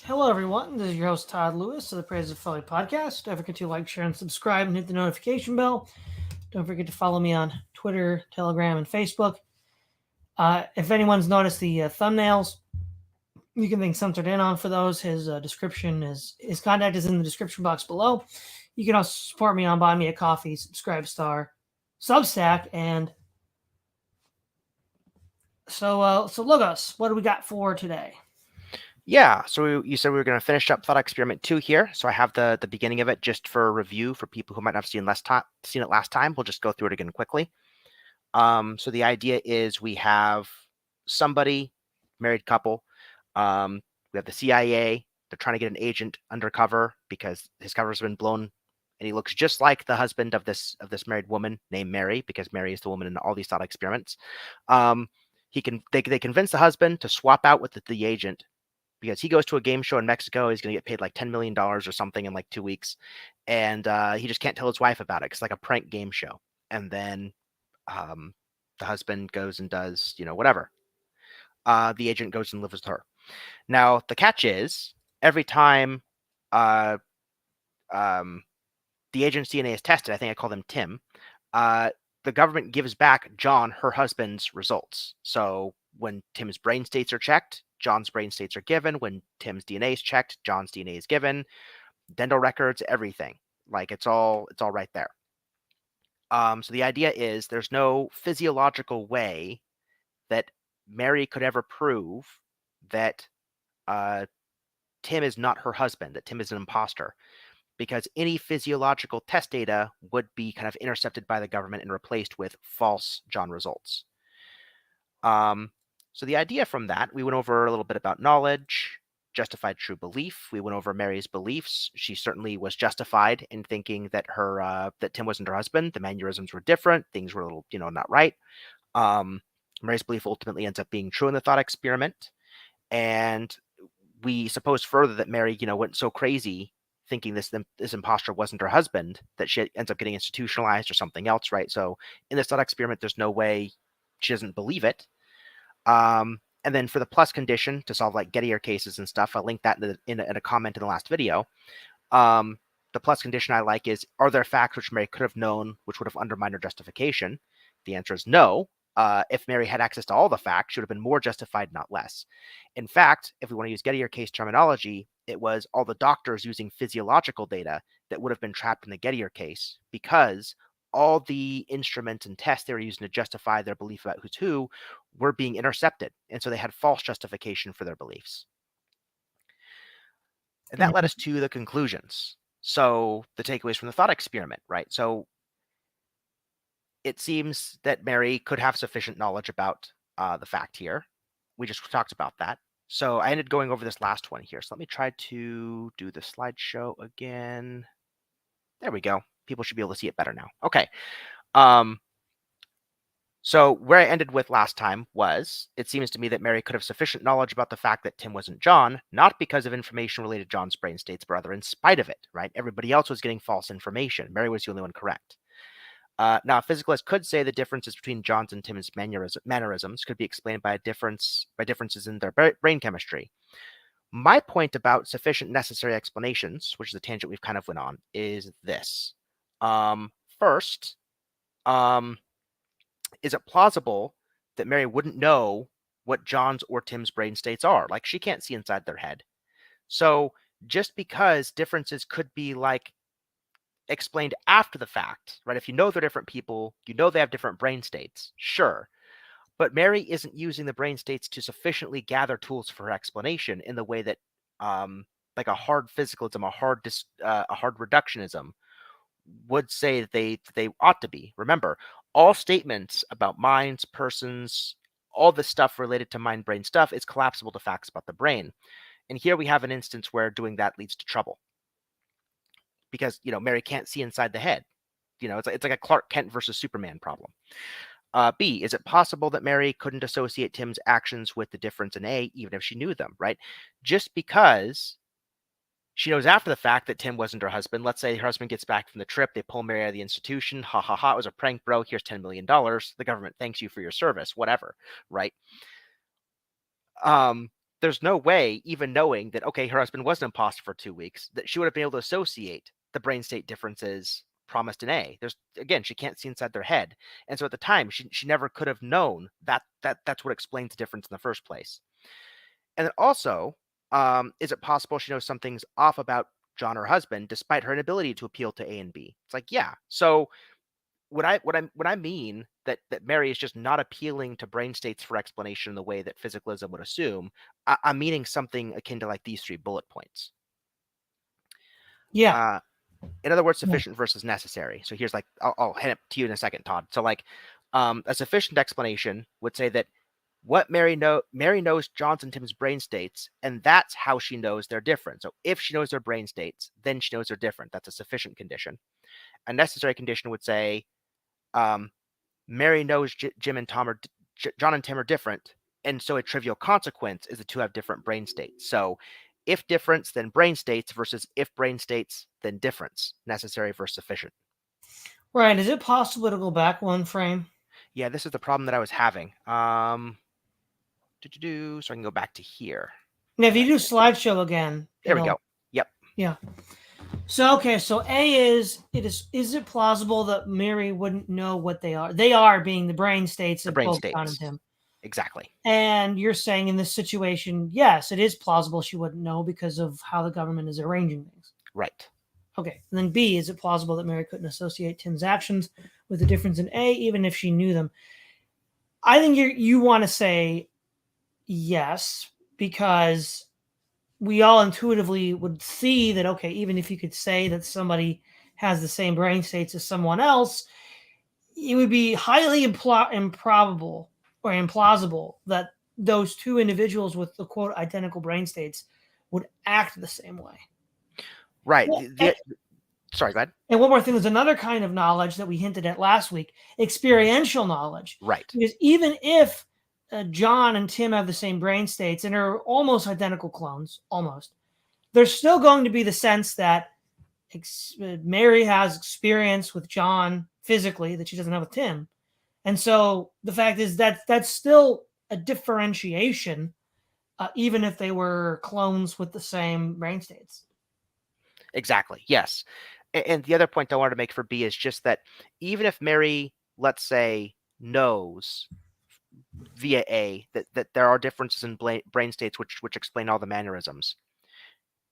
Hello, everyone. This is your host, Todd Lewis of the Praise of Folly podcast. Don't forget to like, share, and subscribe and hit the notification bell. Don't forget to follow me on Twitter, Telegram, and Facebook. If anyone's noticed the thumbnails, you can thank Censored Anon for those. His contact is in the description box below. You can also support me on Buy Me a Coffee, Subscribe Star, Substack, and so Logos. What do we got for today? Yeah, so you said we were going to finish up Thought Experiment 2 here. So I have the beginning of it just for review for people who might not have seen it last time. We'll just go through it again quickly. So the idea is we have somebody, married couple. We have the CIA. They're trying to get an agent undercover because his cover's been blown, and he looks just like the husband of this married woman named Mary, because Mary is the woman in all these thought experiments. They convince the husband to swap out with the agent, because he goes to a game show in Mexico. He's going to get paid like $10 million or something in like 2 weeks. And he just can't tell his wife about it. It's like a prank game show. And then the husband goes and does, whatever. The agent goes and lives with her. Now, the catch is every time the agent's DNA is tested, I think I call them Tim, the government gives back John, her husband's results. So when Tim's brain states are checked, John's brain states are given. When Tim's DNA is checked, John's DNA is given. Dental records, everything. Like it's all right there. So the idea is there's no physiological way that Mary could ever prove that Tim is not her husband, that Tim is an imposter, because any physiological test data would be kind of intercepted by the government and replaced with false John results. So the idea from that, we went over a little bit about knowledge, justified true belief. We went over Mary's beliefs. She certainly was justified in thinking that that Tim wasn't her husband. The mannerisms were different. Things were a little, not right. Mary's belief ultimately ends up being true in the thought experiment. And we suppose further that Mary, went so crazy thinking this imposter wasn't her husband that she ends up getting institutionalized or something else, right? So in this thought experiment, there's no way she doesn't believe it. And then for the plus condition to solve like Gettier cases and stuff, I'll link that in a comment in the last video. The plus condition I like is, are there facts which Mary could have known which would have undermined her justification? The answer is no. If Mary had access to all the facts, she would have been more justified, not less. In fact, if we want to use Gettier case terminology, it was all the doctors using physiological data that would have been trapped in the Gettier case, because all the instruments and tests they were using to justify their belief about who's who were being intercepted. And so they had false justification for their beliefs. And that led us to the conclusions. So the takeaways from the thought experiment, right? So it seems that Mary could have sufficient knowledge about the fact here. We just talked about that. So I ended going over this last one here. So let me try to do the slideshow again. There we go. People should be able to see it better now. Okay. So where I ended with last time was, it seems to me that Mary could have sufficient knowledge about the fact that Tim wasn't John, not because of information related to John's brain states, but rather in spite of it, right? Everybody else was getting false information. Mary was the only one correct. Now, a physicalist could say the differences between John's and Tim's mannerisms could be explained by differences in their brain chemistry. My point about sufficient necessary explanations, which is a tangent we've kind of went on, is this. First, is it plausible that Mary wouldn't know what John's or Tim's brain states are? Like, she can't see inside their head. So just because differences could be like explained after the fact, right? If you know they're different people, you know they have different brain states, sure. But Mary isn't using the brain states to sufficiently gather tools for her explanation in the way that like a hard physicalism, a hard reductionism would say that they ought to be. Remember, all statements about minds, persons, all the stuff related to mind-brain stuff is collapsible to facts about the brain. And here we have an instance where doing that leads to trouble, because Mary can't see inside the head. It's like a Clark Kent versus Superman problem. B, is it possible that Mary couldn't associate Tim's actions with the difference in A, even if she knew them, right? Just because she knows after the fact that Tim wasn't her husband. Let's say her husband gets back from the trip. They pull Mary out of the institution. Ha ha ha. It was a prank, bro. Here's $10 million. The government thanks you for your service. Whatever. Right. there's no way, even knowing that, okay, her husband was an imposter for 2 weeks, that she would have been able to associate the brain state differences promised in A. There's, again, she can't see inside their head. And so at the time, she never could have known that's what explains the difference in the first place. And then also, is it possible she knows something's off about John, her husband, despite her inability to appeal to A and B? It's like, yeah. So what I mean that Mary is just not appealing to brain states for explanation in the way that physicalism would assume, I'm meaning something akin to like these 3 bullet points. Yeah. In other words, sufficient versus necessary. So here's like, I'll hand it to you in a second, Todd. So like, a sufficient explanation would say that what Mary knows John's and Tim's brain states, and that's how she knows they're different. So if she knows their brain states, then she knows they're different. That's a sufficient condition. A necessary condition would say, Mary knows John and Tim are different, and so a trivial consequence is the 2 have different brain states. So if difference, then brain states, versus if brain states, then difference. Necessary versus sufficient. Right. Is it possible to go back one frame? Yeah, this is the problem that I was having. So I can go back to here. Now, if you do slideshow again, Here we go. Yep. Yeah. So okay, so A is it plausible that Mary wouldn't know what they are? They are being the brain states of both John and Tim. Exactly. And you're saying in this situation, yes, it is plausible she wouldn't know because of how the government is arranging things. Right. Okay. And then B, is it plausible that Mary couldn't associate Tim's actions with the difference in A, even if she knew them? I think you want to say yes, because we all intuitively would see that, okay, even if you could say that somebody has the same brain states as someone else, it would be highly improbable or implausible that those 2 individuals with the quote identical brain states would act the same way. Right. Sorry, go ahead. And one more thing, there's another kind of knowledge that we hinted at last week, experiential knowledge. Right. Because even if John and Tim have the same brain states and are almost identical clones, there's still going to be the sense that Mary has experience with John physically that she doesn't have with Tim. And so the fact is that that's still a differentiation, even if they were clones with the same brain states. Exactly. Yes. And the other point I wanted to make for B is just that even if Mary, let's say, knows via A that there are differences in brain states which explain all the mannerisms,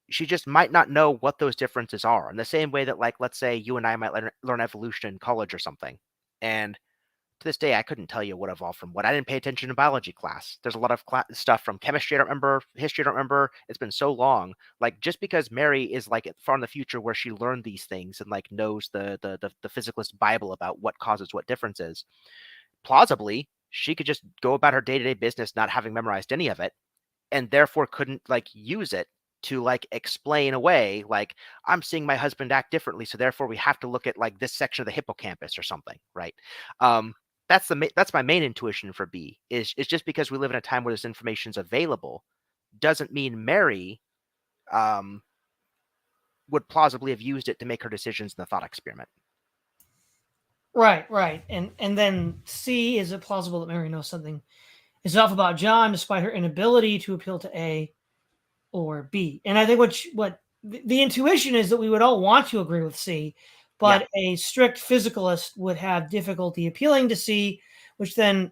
she just might not know what those differences are. In the same way that, like, let's say you and I might learn evolution in college or something, and to this day I couldn't tell you what evolved from what. I didn't pay attention to biology class. There's a lot of stuff from chemistry I don't remember, history I don't remember. It's been so long. Like, just because Mary is like far in the future where she learned these things and like knows the physicalist Bible about what causes what differences, plausibly she could just go about her day-to-day business not having memorized any of it, and therefore couldn't like use it to like explain away, like, I'm seeing my husband act differently, so therefore we have to look at like this section of the hippocampus or something, right? That's my main intuition for B, is just because we live in a time where this information is available doesn't mean Mary would plausibly have used it to make her decisions in the thought experiment. Right. And then C, is it plausible that Mary knows something is off about John despite her inability to appeal to A or B? And I think what the intuition is that we would all want to agree with C, but a strict physicalist would have difficulty appealing to C, which then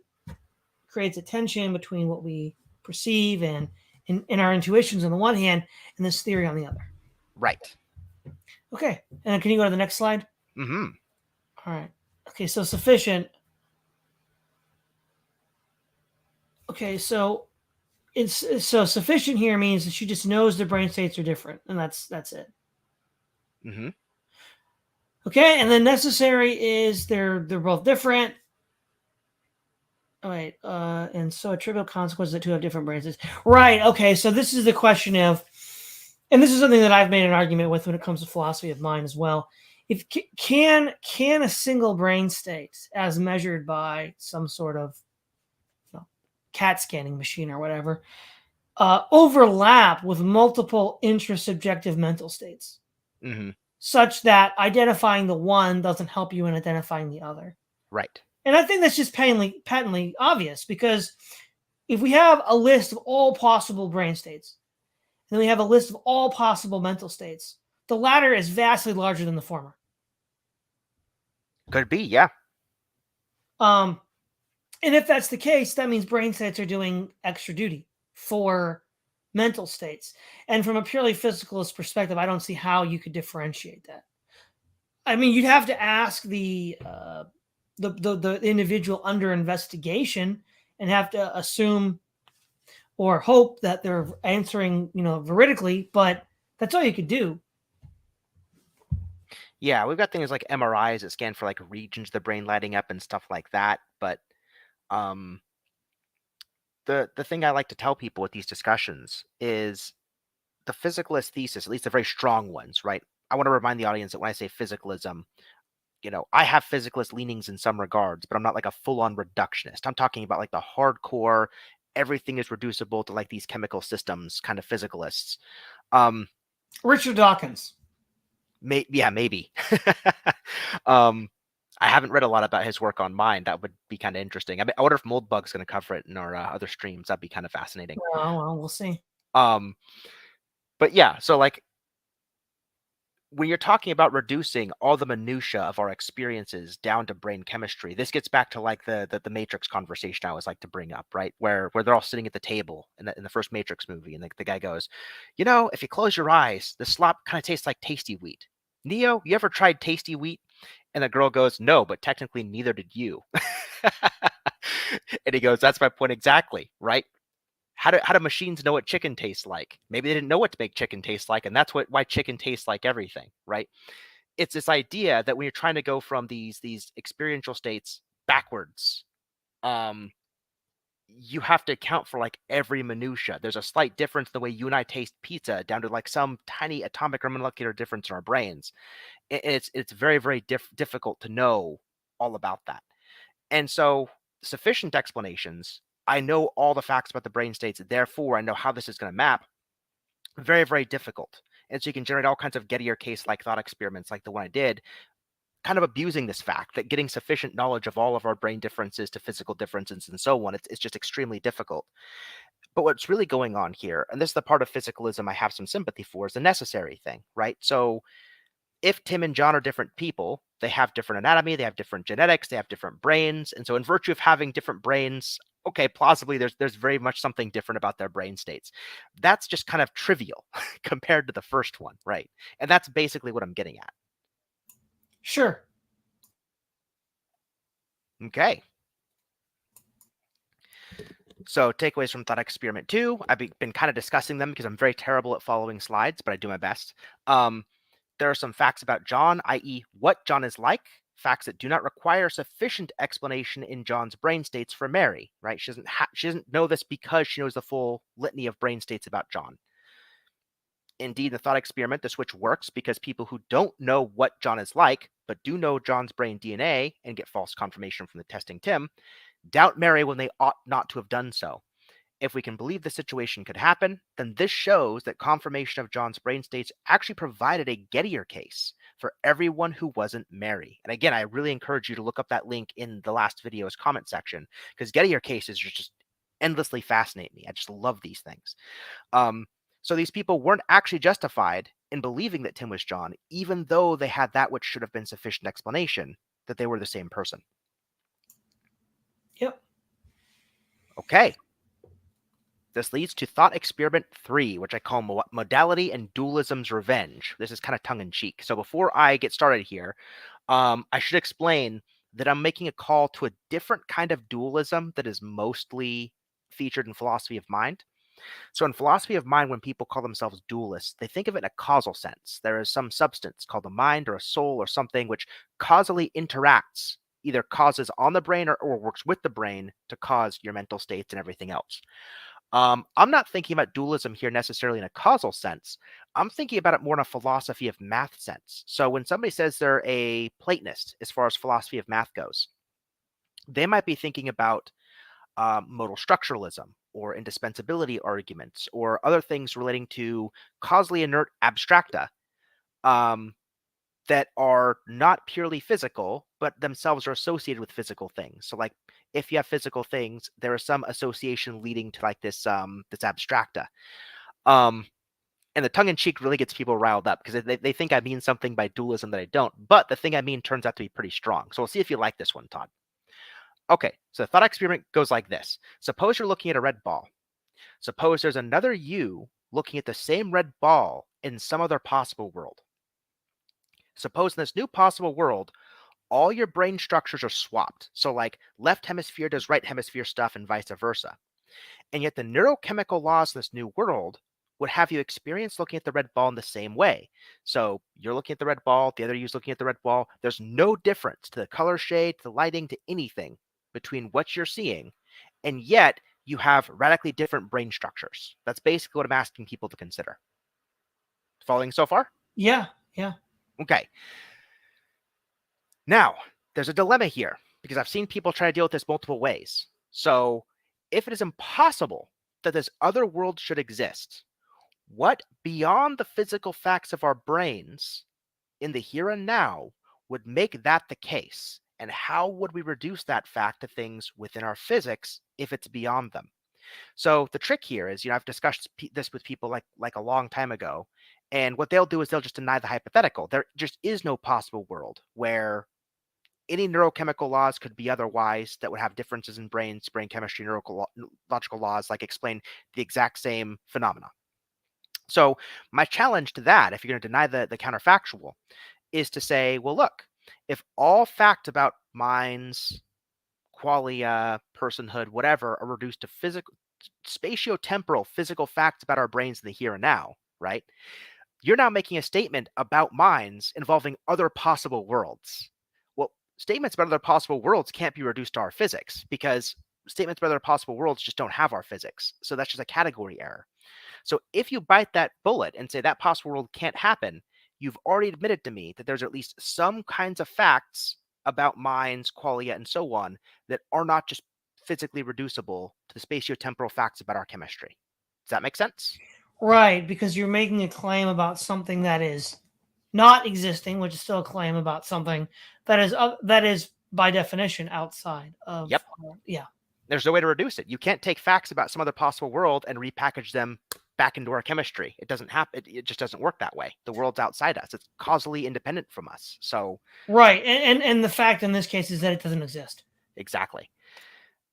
creates a tension between what we perceive and in our intuitions on the one hand and this theory on the other. Right. Okay. And can you go to the next slide? Mm-hmm. All right. Okay, so sufficient. Okay, so sufficient here means that she just knows the brain states are different, and that's it. Mm-hmm. Okay, and then necessary is they're both different. All right, and so a trivial consequence that 2 have different brain states. Right. Okay, so this is the question of, and this is something that I've made an argument with when it comes to philosophy of mind as well. If can a single brain state, as measured by some sort of CAT scanning machine or whatever, overlap with multiple intrasubjective mental states, such that identifying the one doesn't help you in identifying the other? Right. And I think that's just patently obvious, because if we have a list of all possible brain states, and then we have a list of all possible mental states, the latter is vastly larger than the former. Could be, yeah. And if that's the case, that means brain states are doing extra duty for mental states. And from a purely physicalist perspective, I don't see how you could differentiate that. I mean, you'd have to ask the individual under investigation and have to assume or hope that they're answering, veridically, but that's all you could do. Yeah, we've got things like MRIs that scan for like regions of the brain lighting up and stuff like that. But um, the thing I like to tell people with these discussions is the physicalist thesis, at least the very strong ones, right? I want to remind the audience that when I say physicalism, I have physicalist leanings in some regards, but I'm not like a full-on reductionist. I'm talking about like the hardcore, everything is reducible to like these chemical systems kind of physicalists. Richard Dawkins. Yeah, maybe. I haven't read a lot about his work on mind. That would be kind of interesting. I wonder if Moldbug's going to cover it in our other streams. That'd be kind of fascinating. Well, we'll see. But yeah, so like when you're talking about reducing all the minutia of our experiences down to brain chemistry, this gets back to like the Matrix conversation I always like to bring up, right? Where they're all sitting at the table in the first Matrix movie, and the guy goes, if you close your eyes, the slop kind of tastes like tasty wheat. Neo, you ever tried tasty wheat? And the girl goes, no, but technically neither did you. And he goes, that's my point exactly, right? How do machines know what chicken tastes like? Maybe they didn't know what to make chicken taste like, and that's why chicken tastes like everything, right? It's this idea that when you're trying to go from these experiential states backwards, you have to account for like every minutia. There's a slight difference in the way you and I taste pizza down to like some tiny atomic or molecular difference in our brains. It's very, very difficult to know all about that. And so sufficient explanations, I know all the facts about the brain states, therefore I know how this is going to map. Very, very difficult. And so you can generate all kinds of Gettier case-like thought experiments like the one I did, kind of abusing this fact that getting sufficient knowledge of all of our brain differences to physical differences and so on, it's just extremely difficult. But what's really going on here, and this is the part of physicalism I have some sympathy for, is the necessary thing, right? So if Tim and John are different people, they have different anatomy, they have different genetics, they have different brains. And so in virtue of having different brains, okay, plausibly there's very much something different about their brain states. That's just kind of trivial compared to the first one, right? And that's basically what I'm getting at. Sure. Okay. So takeaways from thought experiment 2. I've been kind of discussing them because I'm very terrible at following slides, but I do my best. There are some facts about John, i.e. what John is like, facts that do not require sufficient explanation in John's brain states for Mary, right? She doesn't know this because she knows the full litany of brain states about John. Indeed, in the thought experiment, the switch works because people who don't know what John is like, but do know John's brain DNA and get false confirmation from the testing Tim, doubt Mary when they ought not to have done so. If we can believe the situation could happen, then this shows that confirmation of John's brain states actually provided a Gettier case for everyone who wasn't Mary. And again, I really encourage you to look up that link in the last video's comment section, because Gettier cases just endlessly fascinate me. I just love these things. So these people weren't actually justified in believing that Tim was John, even though they had that which should have been sufficient explanation that they were the same person. Yep. Okay. This leads to thought experiment 3, which I call modality and dualism's revenge. This is kind of tongue-in-cheek. So before I get started here, I should explain that I'm making a call to a different kind of dualism that is mostly featured in philosophy of mind. So in philosophy of mind, when people call themselves dualists, they think of it in a causal sense. There is some substance called a mind or a soul or something which causally interacts, either causes on the brain or works with the brain to cause your mental states and everything else. I'm not thinking about dualism here necessarily in a causal sense. I'm thinking about it more in a philosophy of math sense. So when somebody says they're a Platonist as far as philosophy of math goes, they might be thinking about modal structuralism or indispensability arguments or other things relating to causally inert abstracta that are not purely physical, but themselves are associated with physical things. So like if you have physical things, there is some association leading to like this abstracta. And the tongue in cheek really gets people riled up because they think I mean something by dualism that I don't. But the thing I mean turns out to be pretty strong. So we'll see if you like this one, Todd. Okay, so the thought experiment goes like this. Suppose you're looking at a red ball. Suppose there's another you looking at the same red ball in some other possible world. Suppose in this new possible world, all your brain structures are swapped. So, like, left hemisphere does right hemisphere stuff and vice versa. And yet, the neurochemical laws in this new world would have you experience looking at the red ball in the same way. So, you're looking at the red ball, the other you's looking at the red ball. There's no difference to the color shade, to the lighting, to anything between what you're seeing. And yet, you have radically different brain structures. That's basically what I'm asking people to consider. Following so far? Yeah. Okay. Now, there's a dilemma here because I've seen people try to deal with this multiple ways. So, if it is impossible that this other world should exist, what beyond the physical facts of our brains in the here and now would make that the case? And how would we reduce that fact to things within our physics if it's beyond them? So the trick here is, I've discussed this with people like a long time ago, and what they'll do is they'll just deny the hypothetical. There just is no possible world where any neurochemical laws could be otherwise that would have differences in brains, brain chemistry, neurological laws, like explain the exact same phenomena. So my challenge to that, if you're going to deny the counterfactual, is to say, well, look, if all fact about minds, qualia, personhood, whatever, are reduced to physical, spatiotemporal, physical facts about our brains in the here and now, right? You're now making a statement about minds involving other possible worlds. Well, statements about other possible worlds can't be reduced to our physics because statements about other possible worlds just don't have our physics. So that's just a category error. So if you bite that bullet and say that possible world can't happen, you've already admitted to me that there's at least some kinds of facts about minds, qualia, and so on that are not just physically reducible to the spatiotemporal facts about our chemistry. Does that make sense? Right, because you're making a claim about something that is not existing, which is still a claim about something that is by definition outside of. Yep. Yeah. There's no way to reduce it. You can't take facts about some other possible world and repackage them back into our chemistry. It doesn't happen. It just doesn't work that way. The world's outside us. It's causally independent from us. So right, and the fact in this case is that it doesn't exist. Exactly.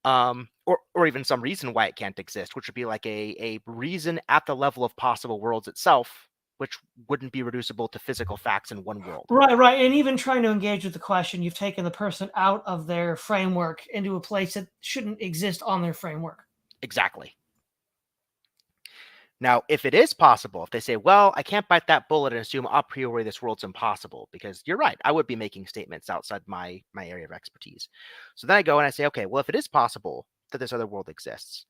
Or even some reason why it can't exist, which would be like a reason at the level of possible worlds itself, which wouldn't be reducible to physical facts in one world. Right. And even trying to engage with the question, you've taken the person out of their framework into a place that shouldn't exist on their framework. Exactly. Now, if it is possible, if they say, well, I can't bite that bullet and assume a priori this world's impossible, because you're right, I would be making statements outside my area of expertise. So then I go and I say, okay, well, if it is possible that this other world exists,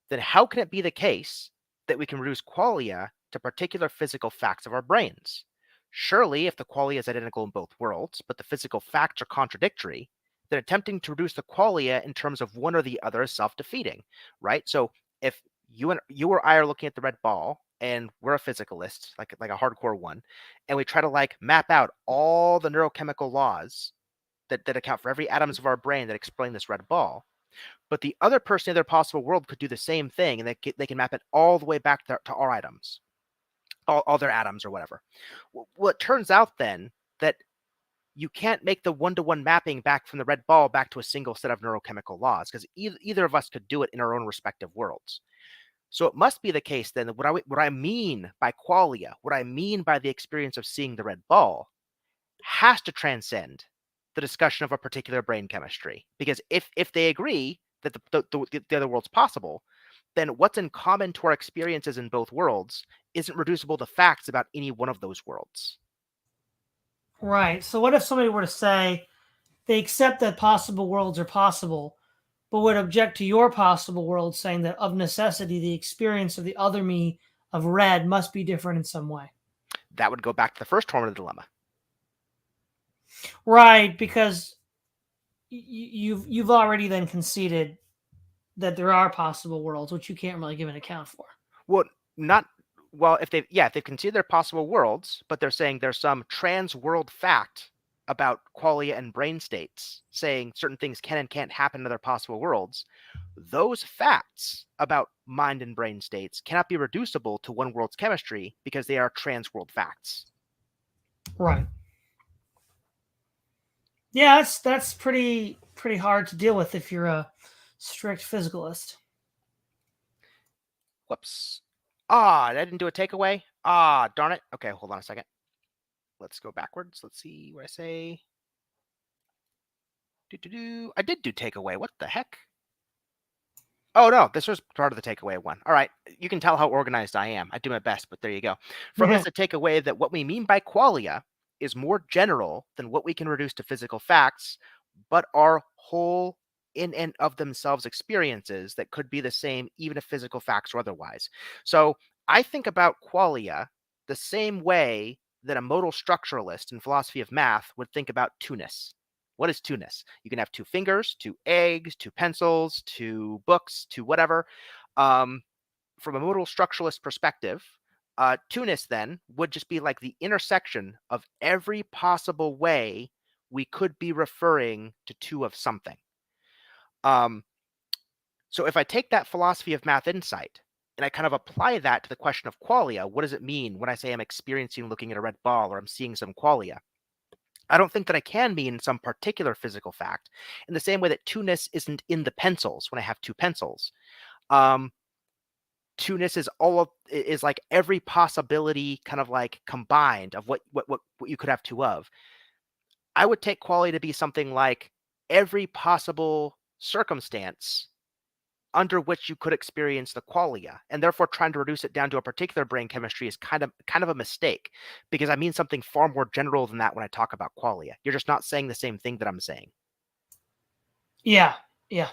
then how can it be the case that we can reduce qualia to particular physical facts of our brains? Surely, if the qualia is identical in both worlds, but the physical facts are contradictory, then attempting to reduce the qualia in terms of one or the other is self-defeating, right? So if you or I are looking at the red ball, and we're a physicalist, like a hardcore one, and we try to like map out all the neurochemical laws that account for every atoms of our brain that explain this red ball, but the other person in their possible world could do the same thing, and they can map it all the way back to our items, all their atoms or whatever. Well, it turns out then that you can't make the one-to-one mapping back from the red ball back to a single set of neurochemical laws because either of us could do it in our own respective worlds. So it must be the case then that what I mean by qualia, what I mean by the experience of seeing the red ball, has to transcend the discussion of a particular brain chemistry. Because if they agree that the other world's possible, then what's in common to our experiences in both worlds isn't reducible to facts about any one of those worlds. Right. So what if somebody were to say they accept that possible worlds are possible, but would object to your possible world, saying that of necessity, the experience of the other me of red must be different in some way? That would go back to the first form of the dilemma. Right, because you've already then conceded that there are possible worlds, which you can't really give an account for. Well, if they've conceded they're possible worlds, but they're saying there's some trans world fact about qualia and brain states, saying certain things can and can't happen in other possible worlds, those facts about mind and brain states cannot be reducible to one world's chemistry because they are trans-world facts. Right. Yeah, that's pretty hard to deal with if you're a strict physicalist. Whoops. I didn't do a takeaway. Darn it. Okay, hold on a second. Let's go backwards. Let's see what I say. I did do takeaway. What the heck? Oh, no, this was part of the takeaway one. All right, you can tell how organized I am. I do my best, but there you go. From this, a takeaway that what we mean by qualia is more general than what we can reduce to physical facts, but are whole in and of themselves experiences that could be the same even if physical facts or otherwise. So I think about qualia the same way that a modal structuralist in philosophy of math would think about two-ness. What is two-ness? You can have two fingers, two eggs, two pencils, two books, two whatever. From a modal structuralist perspective, two-ness then would just be like the intersection of every possible way we could be referring to two of something. So if I take that philosophy of math insight and I kind of apply that to the question of qualia, what does it mean when I say I'm experiencing looking at a red ball or I'm seeing some qualia? I don't think that I can mean some particular physical fact in the same way that two-ness isn't in the pencils when I have two pencils. Two-ness is like every possibility kind of like combined of what you could have two of. I would take quality to be something like every possible circumstance under which you could experience the qualia, and therefore trying to reduce it down to a particular brain chemistry is kind of a mistake, because I mean something far more general than that when I talk about qualia. You're just not saying the same thing that I'm saying. Yeah, yeah.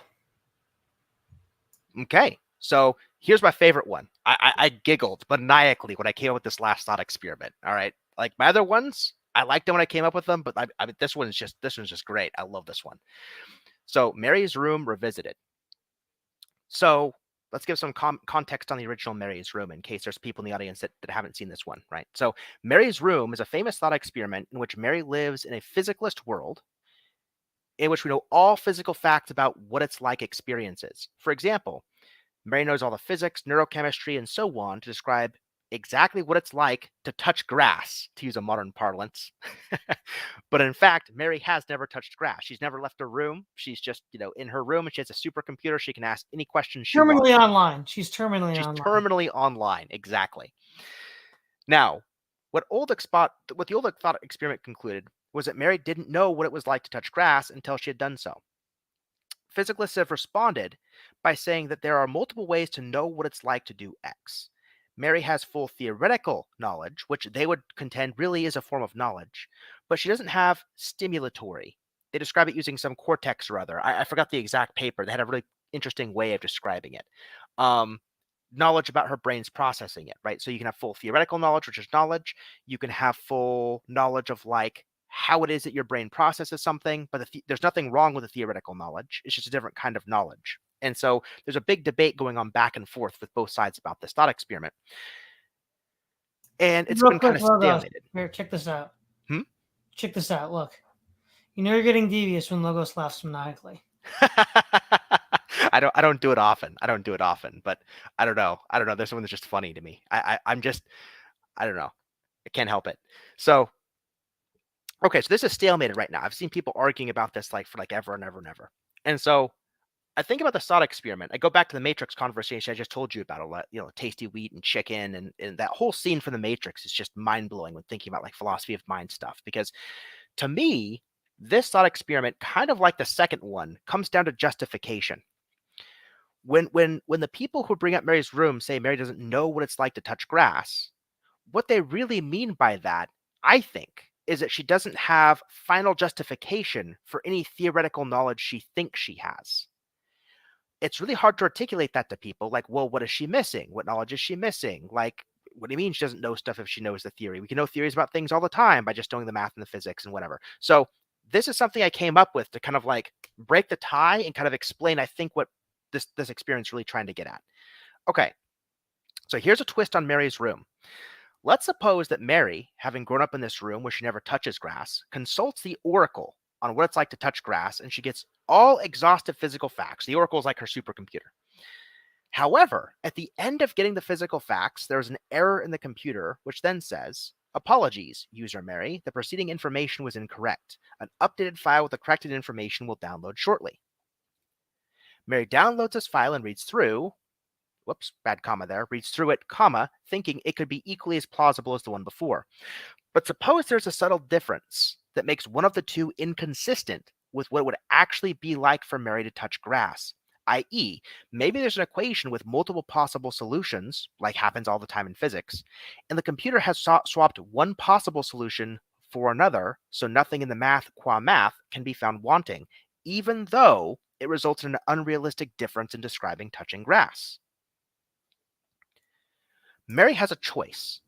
Okay, so here's my favorite one. I giggled maniacally when I came up with this last thought experiment. All right, like my other ones, I liked them when I came up with them, but this one's just great. I love this one. So Mary's Room Revisited. So let's give some context on the original Mary's Room in case there's people in the audience that haven't seen this one, right? So Mary's Room is a famous thought experiment in which Mary lives in a physicalist world in which we know all physical facts about what it's like experiences. For example, Mary knows all the physics, neurochemistry, and so on to describe exactly what it's like to touch grass, to use a modern parlance. But in fact, Mary has never touched grass. She's never left her room. She's just, in her room, and she has a supercomputer. She can ask any questions she wants. Terminally online. She's terminally She's online. terminally online. Exactly. Now, what the old thought experiment concluded was that Mary didn't know what it was like to touch grass until she had done so. Physicalists have responded by saying that there are multiple ways to know what it's like to do X. Mary has full theoretical knowledge, which they would contend really is a form of knowledge, but she doesn't have stimulatory. They describe it using some cortex or other. I forgot the exact paper. They had a really interesting way of describing it. Knowledge about her brain's processing it, right? So you can have full theoretical knowledge, which is knowledge. You can have full knowledge of like how it is that your brain processes something, but there's nothing wrong with the theoretical knowledge. It's just a different kind of knowledge. And so there's a big debate going on back and forth with both sides about this thought experiment. And it's been kind of stalemated. Here, check this out. Hmm? Check this out. Look. You know you're getting devious when Logos laughs maniacally. I don't do it often. But I don't know. There's something that's just funny to me. I'm just, I don't know. I can't help it. So, okay, so this is stalemated right now. I've seen people arguing about this for ever and ever and ever. And so I think about the thought experiment. I go back to the Matrix conversation I just told you about, tasty wheat and chicken, and that whole scene from the Matrix is just mind-blowing when thinking about philosophy of mind stuff, because to me, this thought experiment, kind of like the second one, comes down to justification. When the people who bring up Mary's Room say Mary doesn't know what it's like to touch grass, what they really mean by that, I think, is that she doesn't have final justification for any theoretical knowledge she thinks she has. It's really hard to articulate that to people. Like, well, what is she missing? What knowledge is she missing? Like, what do you mean she doesn't know stuff if she knows the theory? We can know theories about things all the time by just knowing the math and the physics and whatever. So this is something I came up with to kind of break the tie and kind of explain, I think, what this experience is really trying to get at. Okay, so here's a twist on Mary's Room. Let's suppose that Mary, having grown up in this room where she never touches grass, consults the oracle on what it's like to touch grass, and she gets all exhaustive physical facts. The oracle is like her supercomputer. However, at the end of getting the physical facts, there's an error in the computer, which then says, "Apologies, user Mary, the preceding information was incorrect. An updated file with the corrected information will download shortly." Mary downloads this file and reads through, whoops, bad comma there, reads through it, comma, thinking it could be equally as plausible as the one before. But suppose there's a subtle difference that makes one of the two inconsistent with what it would actually be like for Mary to touch grass, i.e., maybe there's an equation with multiple possible solutions, like happens all the time in physics, and the computer has swapped one possible solution for another, so nothing in the math qua math can be found wanting, even though it results in an unrealistic difference in describing touching grass. Mary has a choice.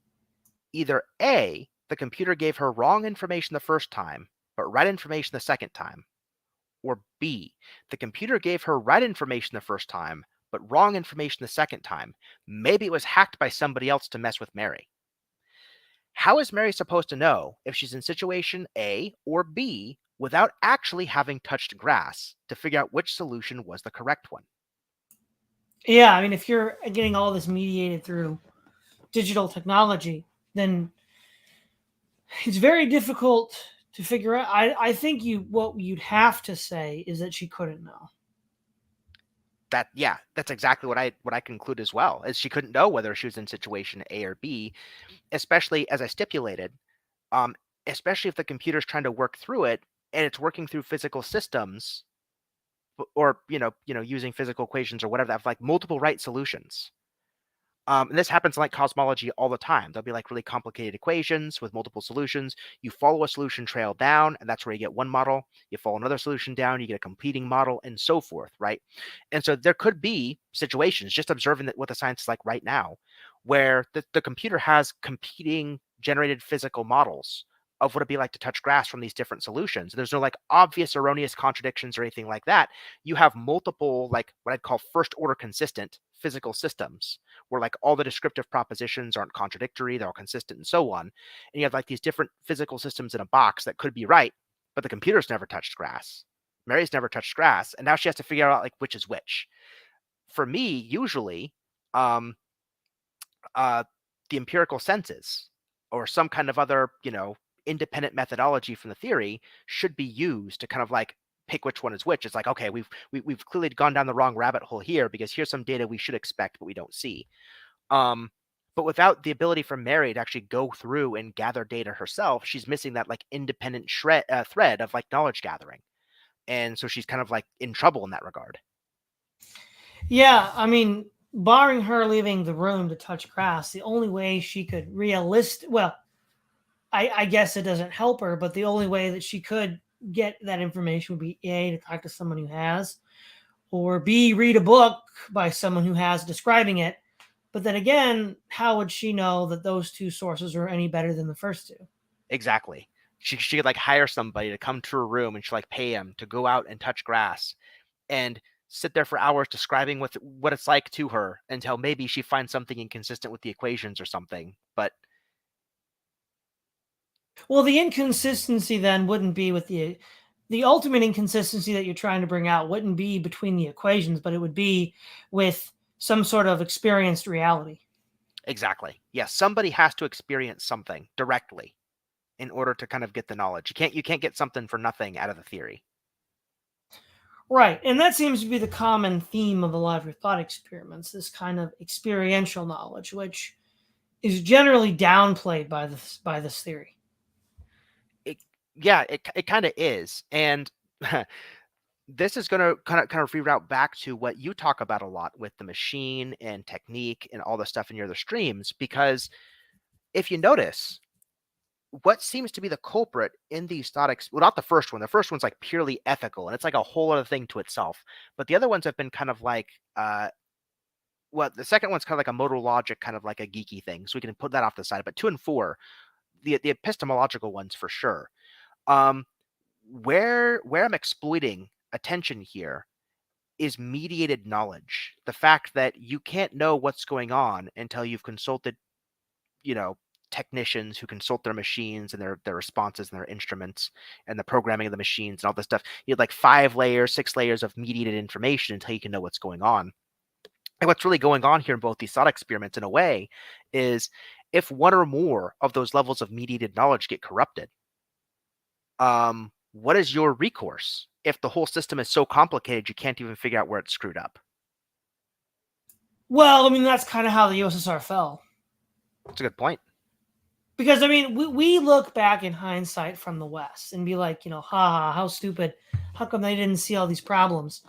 Either A, the computer gave her wrong information the first time, but right information the second time, or B, the computer gave her right information the first time, but wrong information the second time. Maybe it was hacked by somebody else to mess with Mary. How is Mary supposed to know if she's in situation A or B without actually having touched grass to figure out which solution was the correct one? Yeah, I mean, if you're getting all this mediated through digital technology, then it's very difficult to figure out. I think what you'd have to say is that she couldn't know. That's exactly what I conclude as well, is she couldn't know whether she was in situation A or B, especially as I stipulated, um, especially if the computer's trying to work through it and it's working through physical systems or using physical equations or whatever that have like multiple right solutions. And this happens in like cosmology all the time. There'll be like really complicated equations with multiple solutions. You follow a solution trail down, and that's where you get one model. You follow another solution down, you get a competing model, and so forth, right? And so there could be situations, just observing that what the science is like right now, where the computer has competing generated physical models of what it'd be like to touch grass from these different solutions. There's no like obvious erroneous contradictions or anything like that. You have multiple, like what I'd call first order consistent physical systems where like all the descriptive propositions aren't contradictory, they're all consistent and so on. And you have like these different physical systems in a box that could be right, but the computer's never touched grass. Mary's never touched grass, and now she has to figure out like which is which. For me, usually, um, uh, the empirical senses or some kind of other, independent methodology from the theory should be used to kind of like pick which one is which. It's like, okay, we've clearly gone down the wrong rabbit hole here because here's some data we should expect but we don't see. But without the ability for Mary to actually go through and gather data herself, she's missing that like independent thread of like knowledge gathering, and so she's kind of like in trouble in that regard. Yeah, I mean, barring her leaving the room to touch grass, the only way she could I guess it doesn't help her, but the only way that she could get that information would be A, to talk to someone who has, or B, read a book by someone who has describing it. But then again, how would she know that those two sources are any better than the first two? Exactly. She could like hire somebody to come to her room and she like pay him to go out and touch grass and sit there for hours describing what it's like to her until maybe she finds something inconsistent with the equations or something. But Well, the inconsistency then wouldn't be with the ultimate inconsistency that you're trying to bring out wouldn't be between the equations, but it would be with some sort of experienced reality. exactly. Yes, somebody has to experience something directly in order to kind of get the knowledge. You can't get something for nothing out of the theory. Right. And that seems to be the common theme of a lot of your thought experiments, this kind of experiential knowledge, which is generally downplayed by this theory. It kind of is. And this is going to kind of reroute back to what you talk about a lot with the machine and technique and all the stuff in your other streams, because if you notice, what seems to be the culprit in these well, not the first one. The first one's like purely ethical, and it's like a whole other thing to itself. But the other ones have been kind of like, the second one's kind of like a modal logic, kind of like a geeky thing. So we can put that off the side. But 2 and 4, the epistemological ones for sure. Um, where I'm exploiting attention here is mediated knowledge. The fact that you can't know what's going on until you've consulted, you know, technicians who consult their machines and their responses and their instruments and the programming of the machines and all this stuff. You had like 5 layers, 6 layers of mediated information until you can know what's going on. And what's really going on here in both these thought experiments, in a way, is if one or more of those levels of mediated knowledge get corrupted, what is your recourse if the whole system is so complicated you can't even figure out where it's screwed up? Well, I mean, that's kind of how the USSR fell. That's a good point. Because, I mean, we look back in hindsight from the West and be like, how stupid. How come they didn't see all these problems?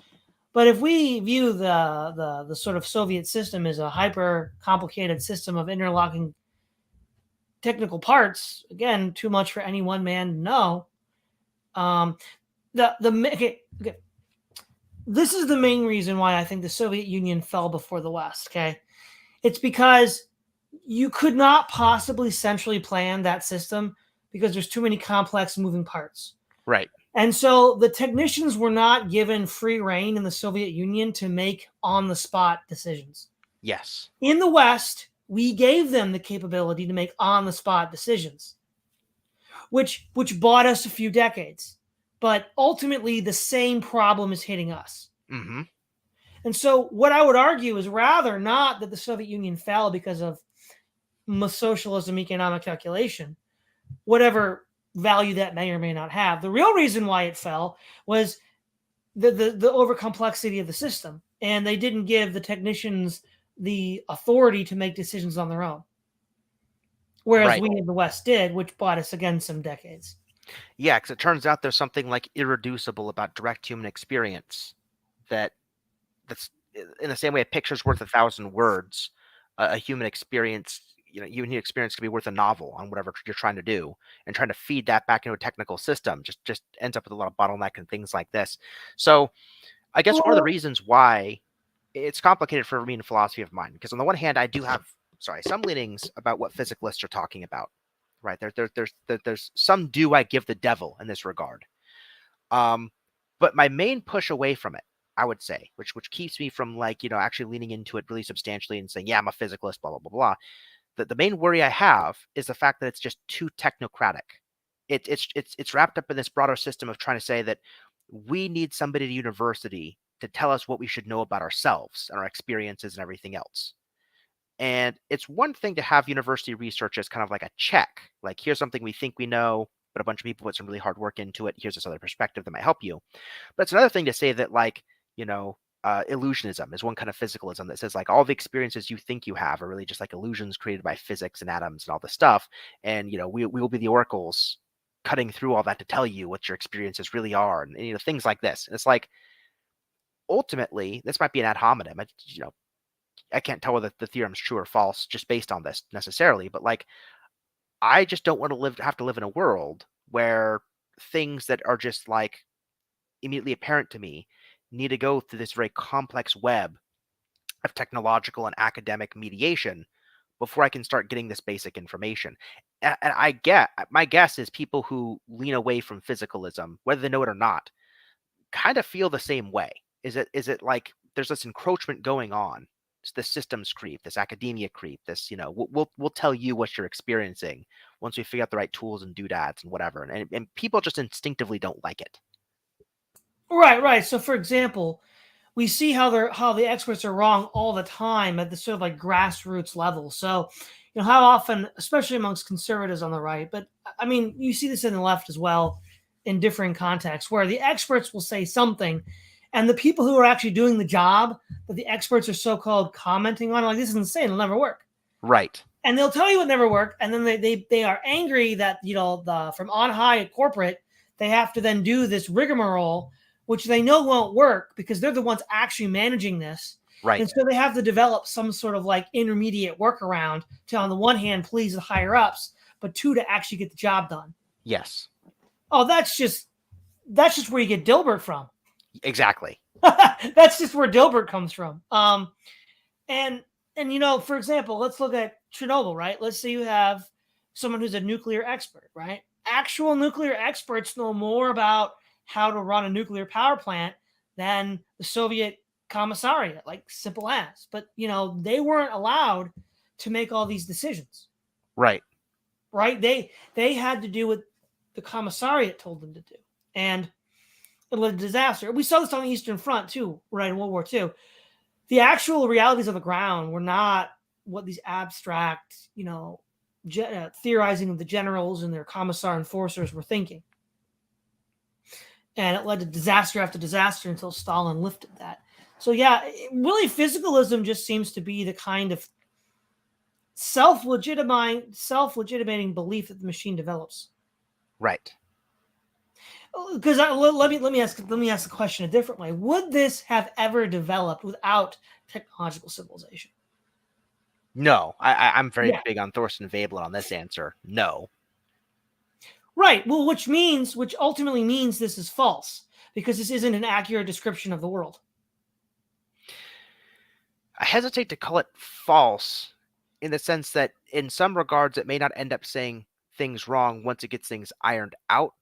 But if we view the sort of Soviet system as a hyper complicated system of interlocking technical parts, again, too much for any one man to know. Okay, this is the main reason why I think the Soviet Union fell before the West. Okay, it's because you could not possibly centrally plan that system because there's too many complex moving parts. Right. And so the technicians were not given free rein in the Soviet Union to make on-the-spot decisions. Yes. In the West, we gave them the capability to make on-the-spot decisions, which bought us a few decades. But ultimately, the same problem is hitting us. Mm-hmm. And so what I would argue is rather not that the Soviet Union fell because of socialism economic calculation, whatever value that may or may not have. The real reason why it fell was the over complexity of the system, and they didn't give the technicians the authority to make decisions on their own, whereas we in the West did, which bought us again some decades. Yeah, because it turns out there's something like irreducible about direct human experience that's in the same way a picture's worth 1,000 words. A human experience, human experience could be worth a novel on whatever you're trying to do, and trying to feed that back into a technical system just ends up with a lot of bottleneck and things like this. So I guess one of the reasons why it's complicated for me in philosophy of mind, because on the one hand, I do have some leanings about what physicalists are talking about. Right, there's some due I give the devil in this regard. But my main push away from it, I would say, which keeps me from actually leaning into it really substantially and saying, yeah, I'm a physicalist, blah blah blah blah. The main worry I have is the fact that it's just too technocratic. It's wrapped up in this broader system of trying to say that we need somebody at university to tell us what we should know about ourselves and our experiences and everything else. And it's one thing to have university research as kind of like a check. Like, here's something we think we know, but a bunch of people put some really hard work into it. Here's this other perspective that might help you. But it's another thing to say that, illusionism is one kind of physicalism that says, like, all the experiences you think you have are really just like illusions created by physics and atoms and all this stuff. And, we will be the oracles cutting through all that to tell you what your experiences really are. And things like this. And it's like, ultimately, this might be an ad hominem. I can't tell whether the theorem's true or false just based on this necessarily, but I just don't want to have to live in a world where things that are just immediately apparent to me need to go through this very complex web of technological and academic mediation before I can start getting this basic information. And my guess is people who lean away from physicalism, whether they know it or not, kind of feel the same way. Is it like there's this encroachment going on? It's the systems creep, this academia creep, this, we'll tell you what you're experiencing once we figure out the right tools and doodads and whatever. And people just instinctively don't like it. Right. So, for example, we see how the experts are wrong all the time at the sort of grassroots level. So, how often, especially amongst conservatives on the right, but I mean, you see this in the left as well in differing contexts, where the experts will say something, and the people who are actually doing the job that the experts are so-called commenting on, this is insane, it'll never work. Right. And they'll tell you it never worked, and then they are angry that from on high at corporate, they have to then do this rigmarole, which they know won't work because they're the ones actually managing this. Right. And so they have to develop some sort of intermediate workaround to, on the one hand, please the higher ups, but two, to actually get the job done. Yes. Oh, that's just where you get Dilbert from. Exactly. That's just where Dilbert comes from. And for example, let's look at Chernobyl, right? Let's say you have someone who's a nuclear expert, right? Actual nuclear experts know more about how to run a nuclear power plant than the Soviet commissariat, simple as. But, they weren't allowed to make all these decisions. Right. right? They had to do what the commissariat told them to do, and it led to disaster. We saw this on the Eastern Front too, right, in World War II. The actual realities of the ground were not what these abstract, theorizing of the generals and their commissar enforcers were thinking. And it led to disaster after disaster until Stalin lifted that. So yeah, really physicalism just seems to be the kind of self-legitimating belief that the machine develops. Right. Because let me ask the question a different way. Would this have ever developed without technological civilization? No, I'm very big on Thorsten Veblen on this answer. No. Right. Well, which ultimately means this is false because this isn't an accurate description of the world. I hesitate to call it false in the sense that in some regards it may not end up saying things wrong once it gets things ironed out.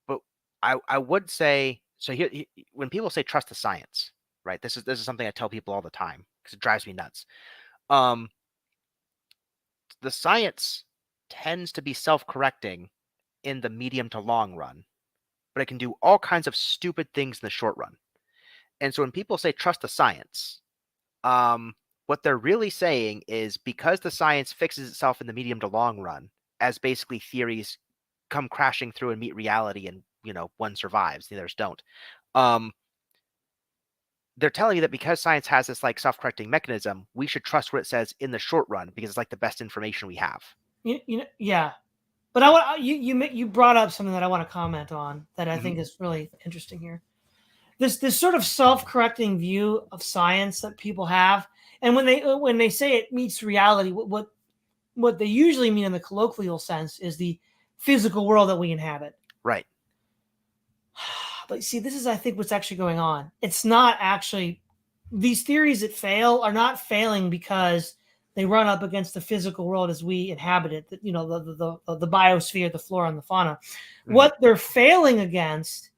But I would say, so here, when people say trust the science, right? This is something I tell people all the time because it drives me nuts. The science tends to be self-correcting in the medium to long run, but it can do all kinds of stupid things in the short run. And so when people say trust the science, what they're really saying is because the science fixes itself in the medium to long run, as basically theories come crashing through and meet reality and, one survives, the others don't. They're telling you that because science has this like self-correcting mechanism, we should trust what it says in the short run because it's like the best information we have. Yeah. But I want you brought up something that I want to comment on that I think is really interesting here. This sort of self-correcting view of science that people have, and when they say it meets reality, what they usually mean in the colloquial sense is the physical world that we inhabit. Right. But see, this is, I think, what's actually going on. It's not actually, these theories that fail are not failing because they run up against the physical world as we inhabit it, the biosphere, the flora and the fauna. Mm-hmm. What they're failing against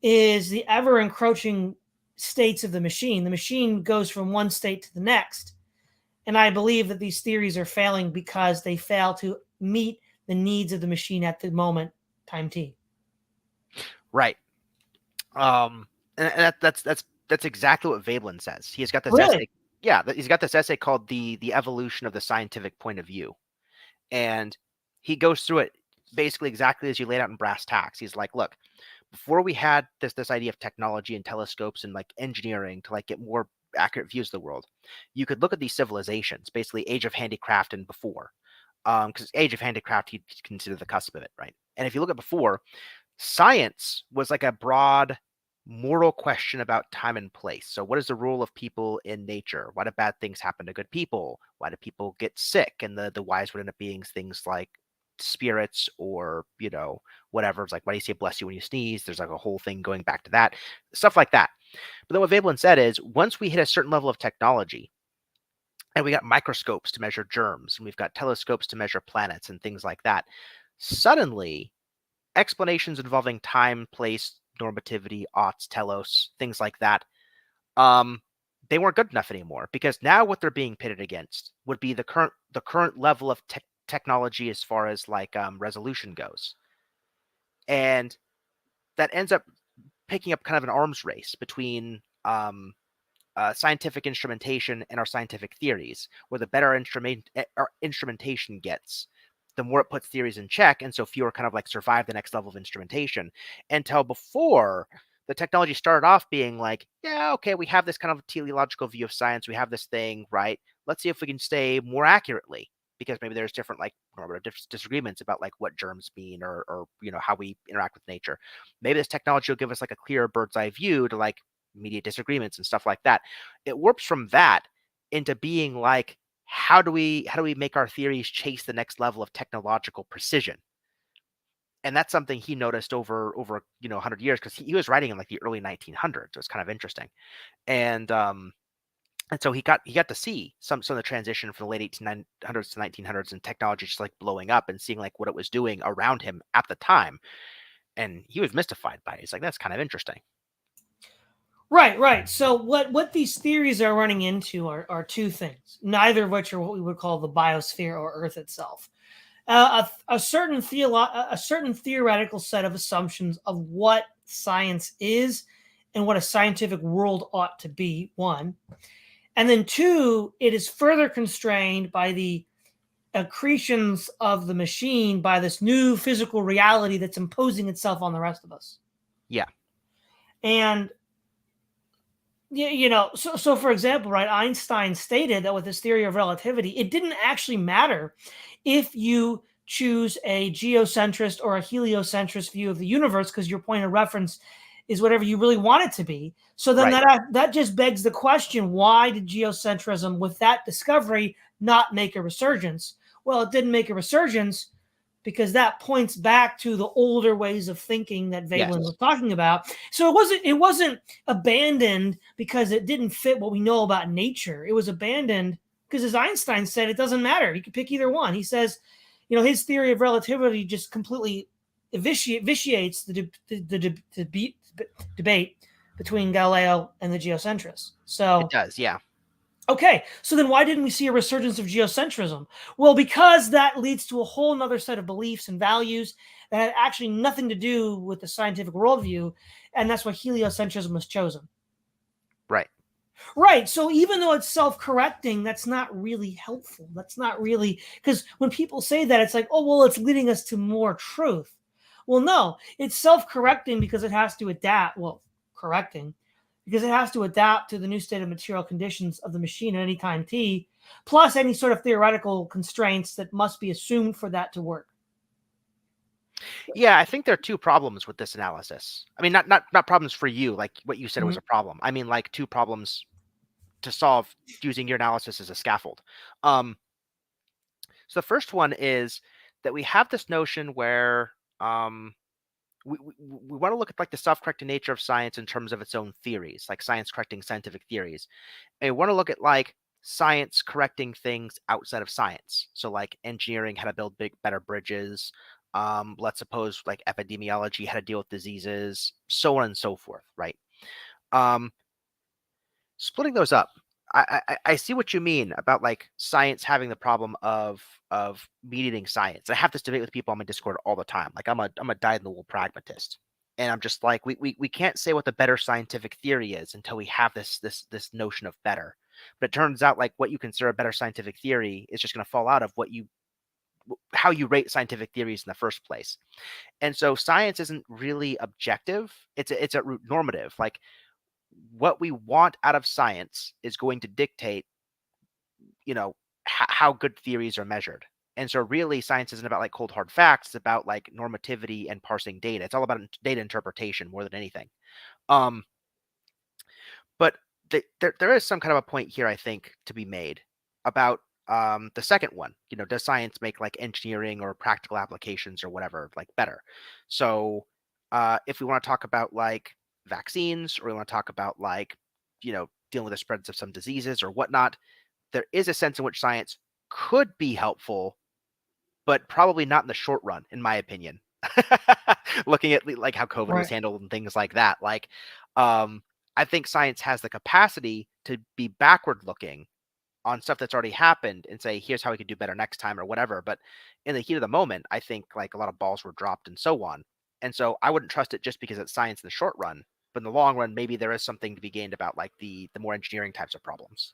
is the ever encroaching states of the machine. The machine goes from one state to the next. And I believe that these theories are failing because they fail to meet the needs of the machine at the moment, time T. Right. And that's exactly what Veblen says. He's got this essay. Yeah, he's got this essay called the Evolution of the Scientific Point of View. And he goes through it basically exactly as you laid out in brass tacks. He's like, look, before we had this idea of technology and telescopes and like engineering to like get more accurate views of the world, you could look at these civilizations, basically Age of Handicraft and before. Because Age of Handicraft, you'd consider the cusp of it, right? And if you look at before, science was like a broad moral question about time and place. So what is the role of people in nature? Why do bad things happen to good people? Why do people get sick? And the whys would end up being things like spirits or, whatever. It's like, why do you say bless you when you sneeze? There's like a whole thing going back to that, stuff like that. But then what Veblen said is once we hit a certain level of technology, and we got microscopes to measure germs, and we've got telescopes to measure planets and things like that, suddenly explanations involving time, place, normativity, aughts, telos, things like that, they weren't good enough anymore because now what they're being pitted against would be the current level of technology as far as like resolution goes. And that ends up picking up kind of an arms race between scientific instrumentation and our scientific theories, where the better our instrumentation gets, the more it puts theories in check, and so fewer kind of like survive the next level of instrumentation. Until before, the technology started off being like, yeah, okay, we have this kind of teleological view of science, we have this thing, right? Let's see if we can say more accurately, because maybe there's different like disagreements about like what germs mean or how we interact with nature. Maybe this technology will give us like a clearer bird's eye view to like mediate disagreements and stuff like that. It warps from that into being like, how do we make our theories chase the next level of technological precision? And that's something he noticed over 100 years, because he was writing in like the early 1900s. So it's kind of interesting. And so he got to see some of the transition from the late 1800s to 1900s and technology just like blowing up and seeing like what it was doing around him at the time. And he was mystified by it. He's like, that's kind of interesting. Right. So what these theories are running into are two things, neither of which are what we would call the biosphere or Earth itself. a certain theoretical set of assumptions of what science is and what a scientific world ought to be, one. And then two, it is further constrained by the accretions of the machine, by this new physical reality that's imposing itself on the rest of us. Yeah. And so for example, right, Einstein stated that with his theory of relativity, it didn't actually matter if you choose a geocentrist or a heliocentrist view of the universe, because your point of reference is whatever you really want it to be. So then that just begs the question, why did geocentrism with that discovery not make a resurgence? Well, it didn't make a resurgence because that points back to the older ways of thinking that Veblen was talking about. So it wasn't abandoned because it didn't fit what we know about nature. It was abandoned because, as Einstein said, it doesn't matter. You can pick either one. He says, his theory of relativity just completely vitiates the debate between Galileo and the geocentrists. So it does, yeah. Okay, so then why didn't we see a resurgence of geocentrism? Well, because that leads to a whole nother set of beliefs and values that had actually nothing to do with the scientific worldview, and that's why heliocentrism was chosen. Right, so even though it's self-correcting, that's not really helpful. That's not really, because when people say that, it's like, oh, well, it's leading us to more truth. Well, no, it's self-correcting because it has to adapt, because it has to adapt to the new state of material conditions of the machine at any time t, plus any sort of theoretical constraints that must be assumed for that to work. Yeah, I think there are two problems with this analysis. I mean, not problems for you, like what you said was a problem. I mean, like two problems to solve using your analysis as a scaffold. So the first one is that we have this notion where we want to look at like the self-correcting nature of science in terms of its own theories, like science correcting scientific theories. And we want to look at like science correcting things outside of science. So like engineering, how to build better bridges. Let's suppose like epidemiology, how to deal with diseases, so on and so forth, right? Splitting those up, I see what you mean about like science having the problem of mediating science. I have this debate with people on my Discord all the time. Like I'm a dyed-in-the-wool pragmatist, and I'm just like we can't say what the better scientific theory is until we have this notion of better. But it turns out like what you consider a better scientific theory is just going to fall out of how you rate scientific theories in the first place. And so science isn't really objective. It's a root normative. Like what we want out of science is going to dictate, how good theories are measured. And so really science isn't about like cold hard facts. It's about like normativity and parsing data. It's all about data interpretation more than anything. But there is some kind of a point here, I think, to be made about the second one. Does science make like engineering or practical applications or whatever like better? So if we want to talk about like vaccines, or we want to talk about like dealing with the spreads of some diseases or whatnot, there is a sense in which science could be helpful, but probably not in the short run, in my opinion. Looking at like how COVID was handled and things like that, like I think science has the capacity to be backward looking on stuff that's already happened and say, here's how we could do better next time or whatever. But in the heat of the moment, I think like a lot of balls were dropped and so on. And so I wouldn't trust it just because it's science in the short run, but in the long run, maybe there is something to be gained about like the more engineering types of problems.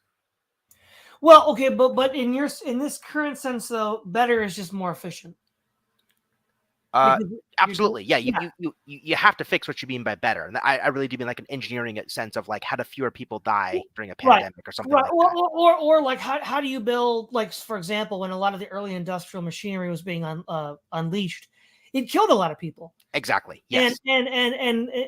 Well, okay, but in this current sense, though, better is just more efficient. Absolutely, yeah. You have to fix what you mean by better, and I really do mean like an engineering sense of like how do fewer people die during a pandemic or something like that. Or like how do you build, like, for example, when a lot of the early industrial machinery was being unleashed, it killed a lot of people. Exactly. Yes. And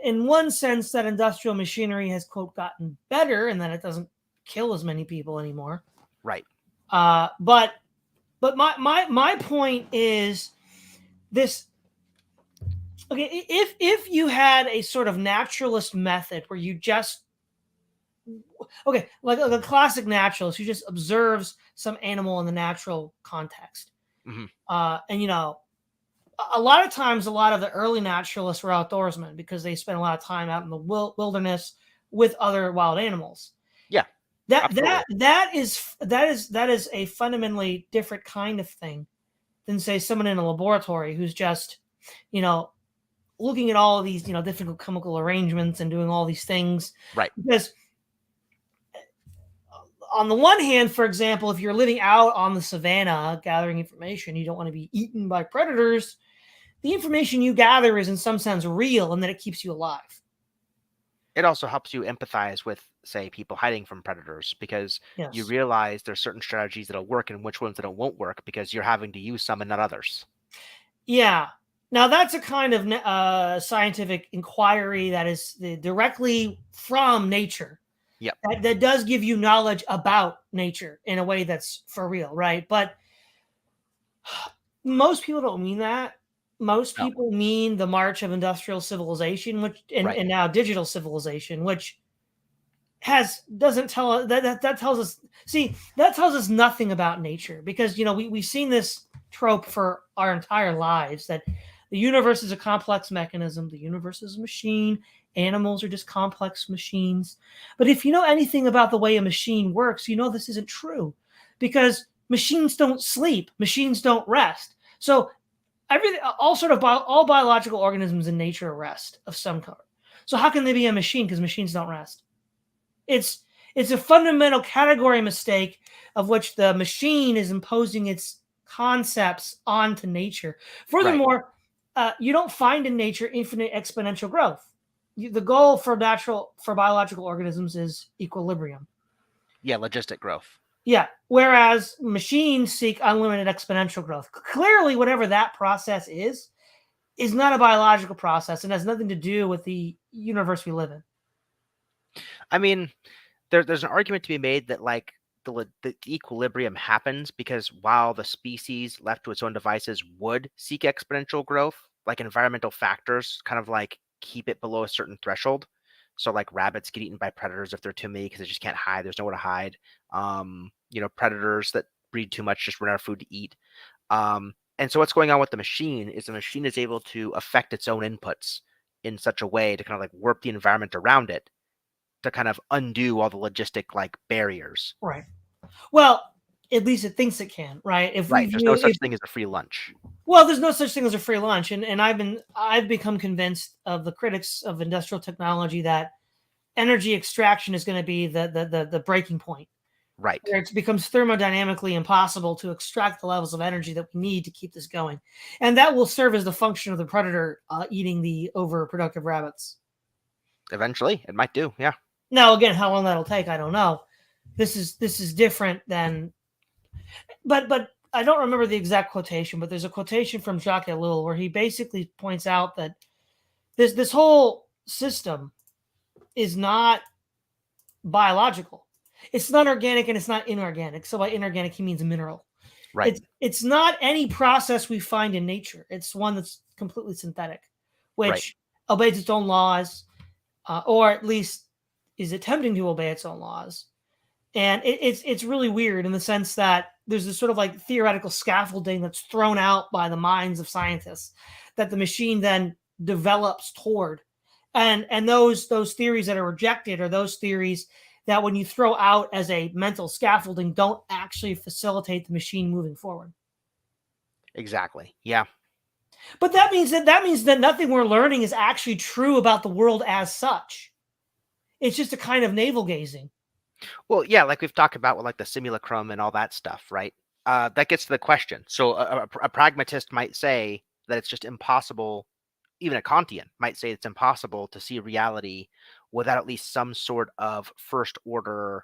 in one sense, that industrial machinery has, quote, gotten better, and that it doesn't kill as many people anymore. Right. But my point is this. Okay, if you had a sort of naturalist method where you just like a classic naturalist who just observes some animal in the natural context, and a lot of times, a lot of the early naturalists were outdoorsmen because they spent a lot of time out in the wilderness with other wild animals. Yeah, that is a fundamentally different kind of thing than say someone in a laboratory who's just, you know, looking at all of these, difficult chemical arrangements and doing all these things. Right. Because on the one hand, for example, if you're living out on the savannah gathering information, you don't want to be eaten by predators. The information you gather is in some sense real, and that it keeps you alive. It also helps you empathize with, say, people hiding from predators, because you Yes. realize there's certain strategies that'll work and which ones that won't work because you're having to use some and not others. Yeah. Now that's a kind of scientific inquiry that is directly from nature. Yep. That does give you knowledge about nature in a way that's for real, right? But most people don't mean that. Most No. people mean the march of industrial civilization, which Right. and now digital civilization, which doesn't tell us that tells us. See, that tells us nothing about nature, because we've seen this trope for our entire lives, that the universe is a complex mechanism, the universe is a machine, animals are just complex machines. But if you know anything about the way a machine works, you know this isn't true, because machines don't sleep, machines don't rest. So all biological organisms in nature rest of some kind. So how can they be a machine? Because machines don't rest. It's a fundamental category mistake, of which the machine is imposing its concepts onto nature. Furthermore, you don't find in nature infinite exponential growth. The goal for biological organisms is equilibrium. Yeah, logistic growth. Yeah, whereas machines seek unlimited exponential growth. Clearly, whatever that process is not a biological process and has nothing to do with the universe we live in. I mean, there's an argument to be made that, like, the equilibrium happens because while the species left to its own devices would seek exponential growth, like environmental factors kind of like keep it below a certain threshold. So like rabbits get eaten by predators if they're too many because they just can't hide. There's nowhere to hide. Predators that breed too much just run out of food to eat. And so what's going on with the machine is able to affect its own inputs in such a way to kind of like warp the environment around it to kind of undo all the logistic like barriers. Right. Well, at least it thinks it can, right? There's no such thing as a free lunch. Well, there's no such thing as a free lunch, and I've become convinced of the critics of industrial technology that energy extraction is going to be the breaking point. Right. Where it becomes thermodynamically impossible to extract the levels of energy that we need to keep this going. And that will serve as the function of the predator eating the overproductive rabbits. Eventually, it might do, yeah. Now, again, how long that'll take, I don't know. This is different than... But I don't remember the exact quotation, but there's a quotation from Jacques Ellul where he basically points out that this whole system is not biological. It's not organic and it's not inorganic. So by inorganic, he means a mineral. Right. It's not any process we find in nature. It's one that's completely synthetic, which obeys its own laws, or at least is attempting to obey its own laws. And it's really weird in the sense that there's this sort of like theoretical scaffolding that's thrown out by the minds of scientists that the machine then develops toward. And those theories that are rejected are those theories that when you throw out as a mental scaffolding don't actually facilitate the machine moving forward. Exactly. Yeah. But that means that nothing we're learning is actually true about the world as such. It's just a kind of navel gazing. Well, yeah, like we've talked about with like the simulacrum and all that stuff, right? That gets to the question. So a pragmatist might say that it's just impossible. Even a Kantian might say it's impossible to see reality without at least some sort of first order